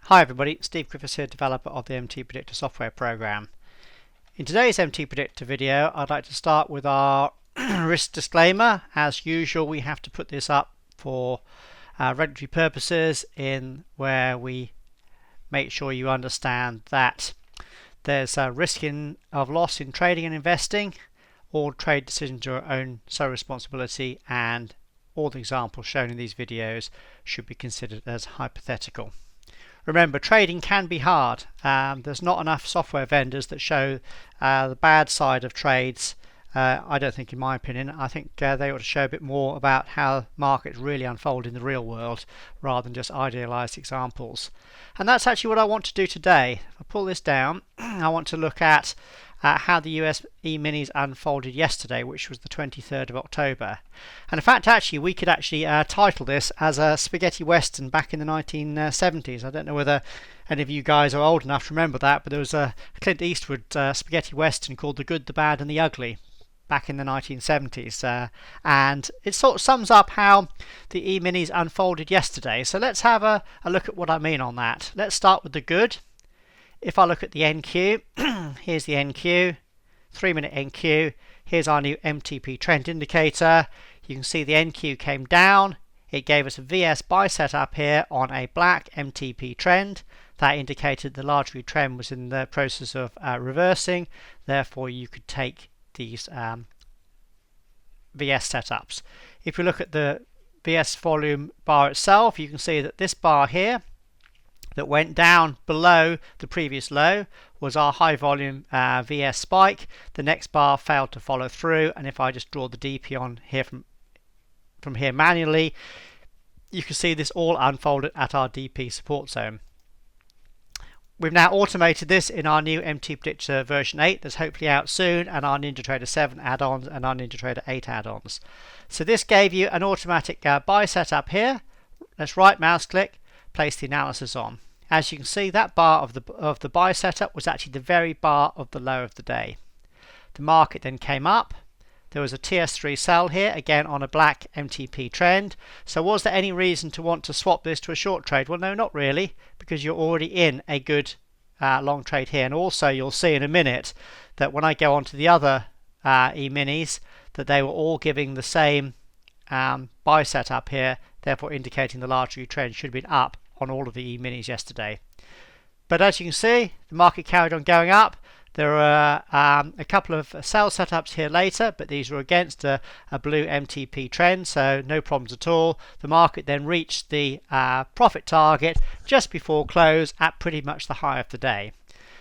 Hi everybody, Steve Griffiths here, developer of the MTPredictor software program. In today's MTPredictor video, I'd like to start with our risk disclaimer. As usual, we have to put this up for regulatory purposes in where we make sure you understand that there's a risk of loss in trading and investing. All trade decisions are your own sole responsibility, and all the examples shown in these videos should be considered as hypothetical. Remember, trading can be hard. There's not enough software vendors that show the bad side of trades. I don't think, in my opinion. I think they ought to show a bit more about how markets really unfold in the real world rather than just idealized examples. And that's actually what I want to do today. If I pull this down, I want to look at how the US E-minis unfolded yesterday, which was the 23rd of October. And in fact, actually, we could actually title this as a spaghetti western back in the 1970s. I don't know whether any of you guys are old enough to remember that, but there was a Clint Eastwood spaghetti western called The Good, the Bad and the Ugly back in the 1970s, and it sort of sums up how the E-minis unfolded yesterday. So let's have a look at what I mean on that. Let's start with the good. If I look at the NQ, here's the NQ, 3-minute NQ. Here's our new MTP trend indicator. You can see the NQ came down. It gave us a VS buy setup here on a black MTP trend. That indicated the large trend was in the process of reversing. Therefore, you could take these VS setups. If you look at the VS volume bar itself, you can see that this bar here that went down below the previous low was our high volume VS spike. The next bar failed to follow through, and if I just draw the DP on here from here manually, you can see this all unfolded at our DP support zone. We've now automated this in our new MTPredictor version 8 that's hopefully out soon, and our NinjaTrader 7 add-ons and our NinjaTrader 8 add-ons. So this gave you an automatic buy setup here. Let's right mouse click, place the analysis on. As you can see, that bar of the buy setup was actually the very bar of the low of the day. The market then came up. There was a TS3 sell here, again on a black MTP trend. So was there any reason to want to swap this to a short trade? Well, no, not really, because you're already in a good long trade here. And also you'll see in a minute that when I go on to the other E-minis, that they were all giving the same buy setup here, therefore indicating the large trend should have been up on all of the E-minis yesterday. But as you can see, the market carried on going up. There are a couple of sell setups here later, but these were against a blue MTP trend, so no problems at all. The market then reached the profit target just before close at pretty much the high of the day.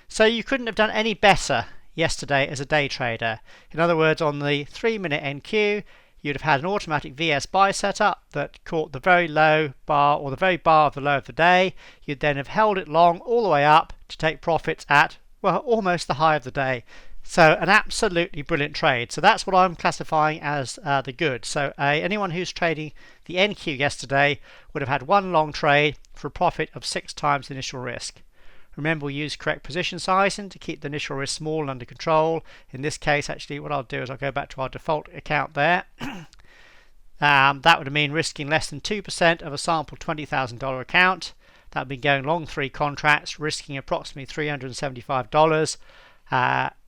So you couldn't have done any better yesterday as a day trader. In other words, on the 3-minute NQ, you'd have had an automatic VS buy setup that caught the very low bar or the very bar of the low of the day. You'd then have held it long all the way up to take profits at, well, almost the high of the day. So an absolutely brilliant trade. So that's what I'm classifying as the good. So anyone who's trading the NQ yesterday would have had one long trade for a profit of 6 times the initial risk. Remember, we use correct position sizing to keep the initial risk small and under control. In this case, actually, what I'll do is I'll go back to our default account there. That would mean risking less than 2% of a sample $20,000 account. That would be going long 3 contracts, risking approximately $375,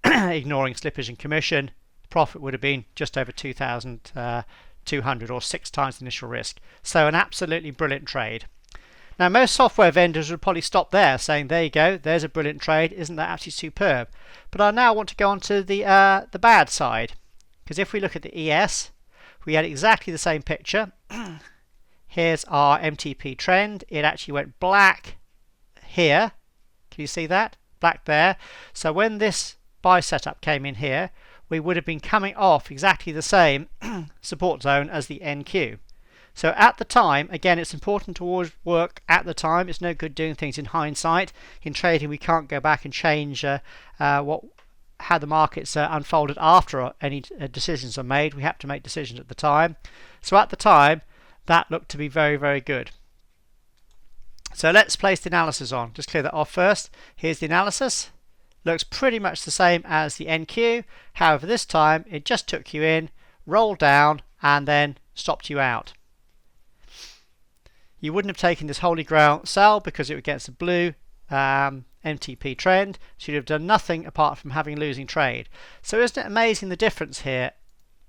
ignoring slippage and commission. The profit would have been just over $2,200 or 6 times the initial risk. So an absolutely brilliant trade. Now, most software vendors would probably stop there, saying, there you go, there's a brilliant trade, isn't that absolutely superb? But I now want to go on to the bad side, because if we look at the ES, we had exactly the same picture. Here's our MTP trend. It actually went black here. Can you see that? Black there. So when this buy setup came in here, we would have been coming off exactly the same support zone as the NQ. So at the time, again, it's important to always work at the time. It's no good doing things in hindsight. In trading, we can't go back and change how the markets unfolded after any decisions are made. We have to make decisions at the time. So at the time, that looked to be very, very good. So let's place the analysis on. Just clear that off first. Here's the analysis. Looks pretty much the same as the NQ. However, this time, it just took you in, rolled down, and then stopped you out. you wouldn't have taken this holy grail sell because it was against the blue MTP trend, so you'd have done nothing apart from having a losing trade. So isn't it amazing the difference here?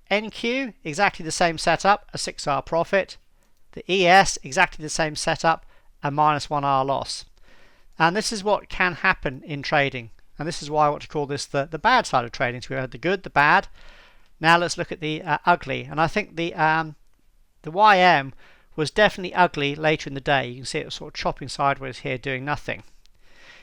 NQ, exactly the same setup, a 6R profit. The ES, exactly the same setup, a -1R loss. And this is what can happen in trading. And this is why I want to call this the bad side of trading. So we had the good, the bad. Now let's look at the ugly. And I think the YM was definitely ugly later in the day. You can see it was sort of chopping sideways here, doing nothing.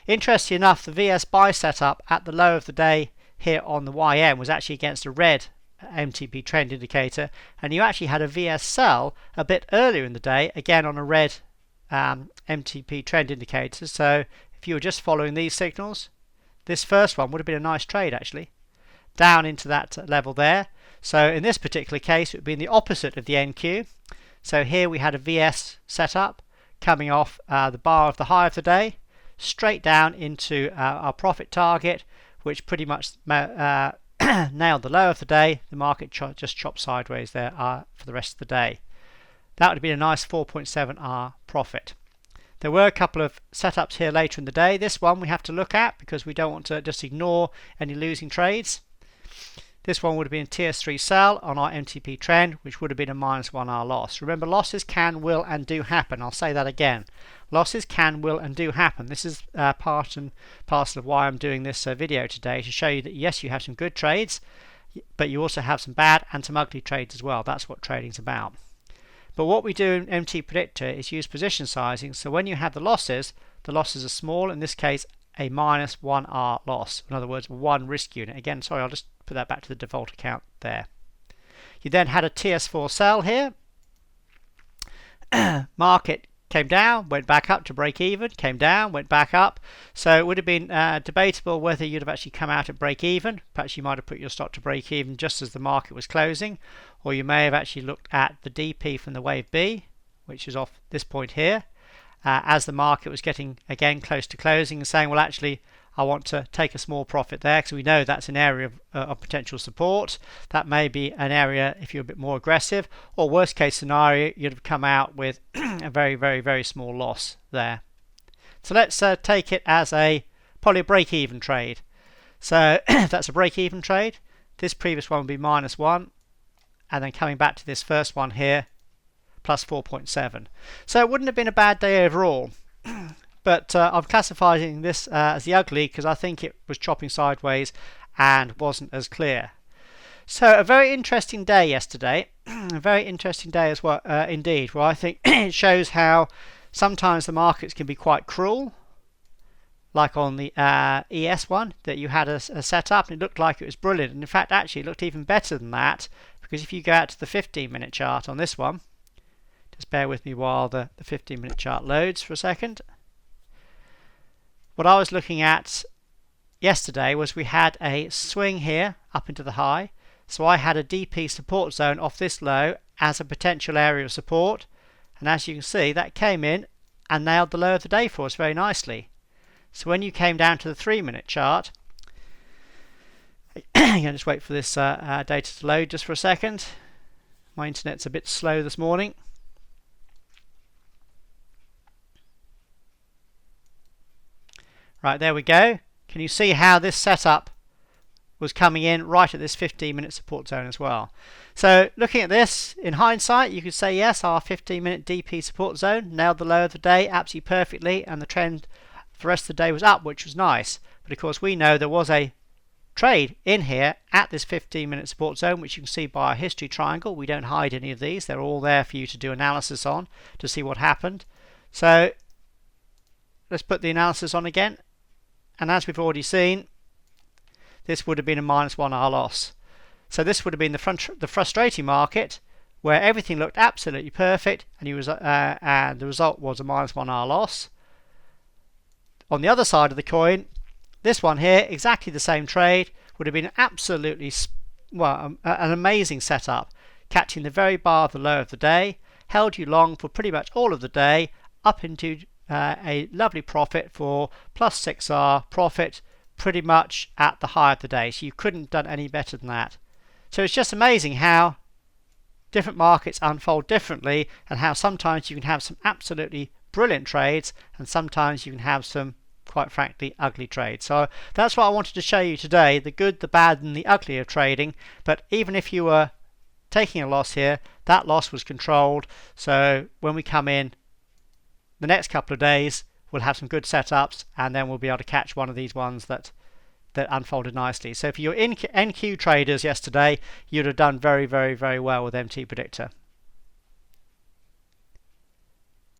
Interestingly enough, the VS buy setup at the low of the day here on the YM was actually against a red MTP trend indicator, and you actually had a VS sell a bit earlier in the day, again on a red MTP trend indicator. So if you were just following these signals, this first one would have been a nice trade actually, down into that level there. So in this particular case, it would be the opposite of the NQ. So here we had a VS setup coming off the bar of the high of the day, straight down into our profit target, which pretty much nailed the low of the day. The market just chopped sideways there for the rest of the day. That would have been a nice 4.7R profit. There were a couple of setups here later in the day. This one we have to look at because we don't want to just ignore any losing trades. This one would have been a TS3 sell on our MTP trend, which would have been a -1R loss. Remember, losses can, will, and do happen. I'll say that again. Losses can, will, and do happen. This is part and parcel of why I'm doing this video today, to show you that yes, you have some good trades, but you also have some bad and some ugly trades as well. That's what trading's about. But what we do in MTPredictor is use position sizing. So when you have the losses are small. In this case, a -1R loss. In other words, one risk unit. Again, sorry, I'll just put that back to the default account there. You then had a TS4 sell here. Market came down, went back up to break even, came down, went back up. So it would have been debatable whether you'd have actually come out at break even. Perhaps you might have put your stop to break even just as the market was closing, or you may have actually looked at the DP from the wave B, which is off this point here, as the market was getting again close to closing, and saying, well, actually I want to take a small profit there because we know that's an area of potential support. That may be an area if you're a bit more aggressive, or worst case scenario, you'd have come out with a very, very, very small loss there. So let's take it as probably a break-even trade. So if that's a break-even trade, this previous one would be -1, and then coming back to this first one here, plus 4.7. So it wouldn't have been a bad day overall. But I'm classifying this as the ugly because I think it was chopping sideways and wasn't as clear. So a very interesting day yesterday, a very interesting day as well indeed, where I think it shows how sometimes the markets can be quite cruel, like on the ES one that you had a setup and it looked like it was brilliant, and in fact actually it looked even better than that, because if you go out to the 15-minute chart on this one, just bear with me while the 15-minute chart loads for a second. What I was looking at yesterday was we had a swing here up into the high. So I had a DP support zone off this low as a potential area of support. And as you can see, that came in and nailed the low of the day for us very nicely. So when you came down to the 3-minute chart, I'm going to just wait for this data to load just for a second. My internet's a bit slow this morning. Right, there we go. Can you see how this setup was coming in right at this 15-minute support zone as well? So looking at this in hindsight, you could say yes, our 15-minute DP support zone nailed the low of the day absolutely perfectly, and the trend for the rest of the day was up, which was nice. But of course we know there was a trade in here at this 15-minute support zone, which you can see by our history triangle. We don't hide any of these. They're all there for you to do analysis on to see what happened. So let's put the analysis on again. And as we've already seen, this would have been a -1R loss. So this would have been the frustrating market where everything looked absolutely perfect, and the result was a -1R loss. On the other side of the coin, this one here, exactly the same trade, would have been absolutely an amazing setup, catching the very bar of the low of the day, held you long for pretty much all of the day, up into a lovely profit for plus 6R profit pretty much at the high of the day. So you couldn't have done any better than that. So it's just amazing how different markets unfold differently, and how sometimes you can have some absolutely brilliant trades and sometimes you can have some, quite frankly, ugly trades. So that's what I wanted to show you today, the good, the bad and the ugly of trading. But even if you were taking a loss here, that loss was controlled. So when we come in the next couple of days, we'll have some good setups, and then we'll be able to catch one of these ones that unfolded nicely. So if you're in NQ traders yesterday, you'd have done very, very, very well with MT Predictor.